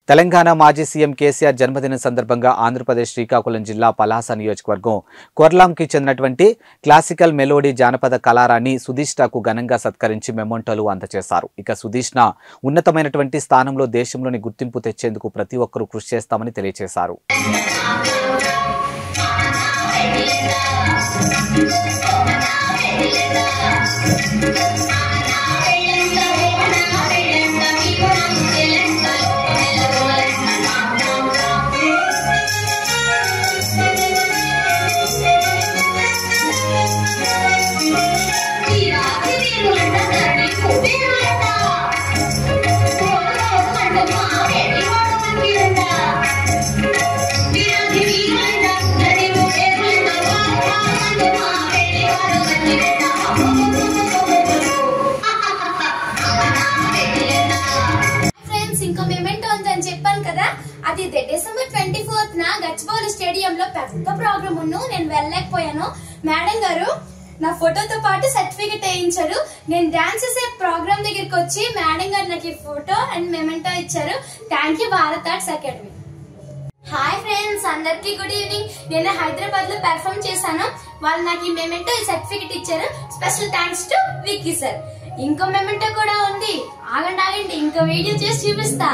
తెలంగాణ మాజీ సీఎం కేసీఆర్ జన్మదినం సందర్భంగా ఆంధ్రప్రదేశ్ శ్రీకాకుళం జిల్లా పలాస నియోజకవర్గం కొర్లాంకి చెందినటువంటి క్లాసికల్ మెలోడీ జానపద కళారాణి సుధీష్ణకు ఘనంగా సత్కరించి మెమోంటోలు అందజేశారు. ఇక సుధీష్ణ ఉన్నతమైనటువంటి స్థానంలో దేశంలోని గుర్తింపు తెచ్చేందుకు ప్రతి ఒక్కరూ కృషి చేస్తామని తెలియజేశారు. అది డిసెంబర్ 24th గచ్చిబౌలి స్టేడియం లో పెద్ద ప్రోగ్రామ్ నేను వెళ్ళలేకపోయాను. మేడం గారు నా ఫోటోతో పాటు సర్టిఫికెట్ వేయించారు. నేను డాన్స్ చేసే ప్రోగ్రామ్ దగ్గరికి వచ్చి మేడం గారు నాకు ఈ ఫోటో అండ్ మెమెంటో ఇచ్చారు. Thank you Bharat arts academy. Hi friends, అందరికి గుడ్ ఈవినింగ్. నేను హైదరాబాద్ లో పెర్ఫార్మ్ చేశాను. వాళ్ళు నాకు ఈ మెమెంటో ఈ సర్టిఫికెట్ ఇచ్చారు. Special thanks to Vicky sir. ఇంకో మెమెంటో కూడా ఉంది. ఆగండి ఇంకో వీడియో చేసి చూపిస్తా.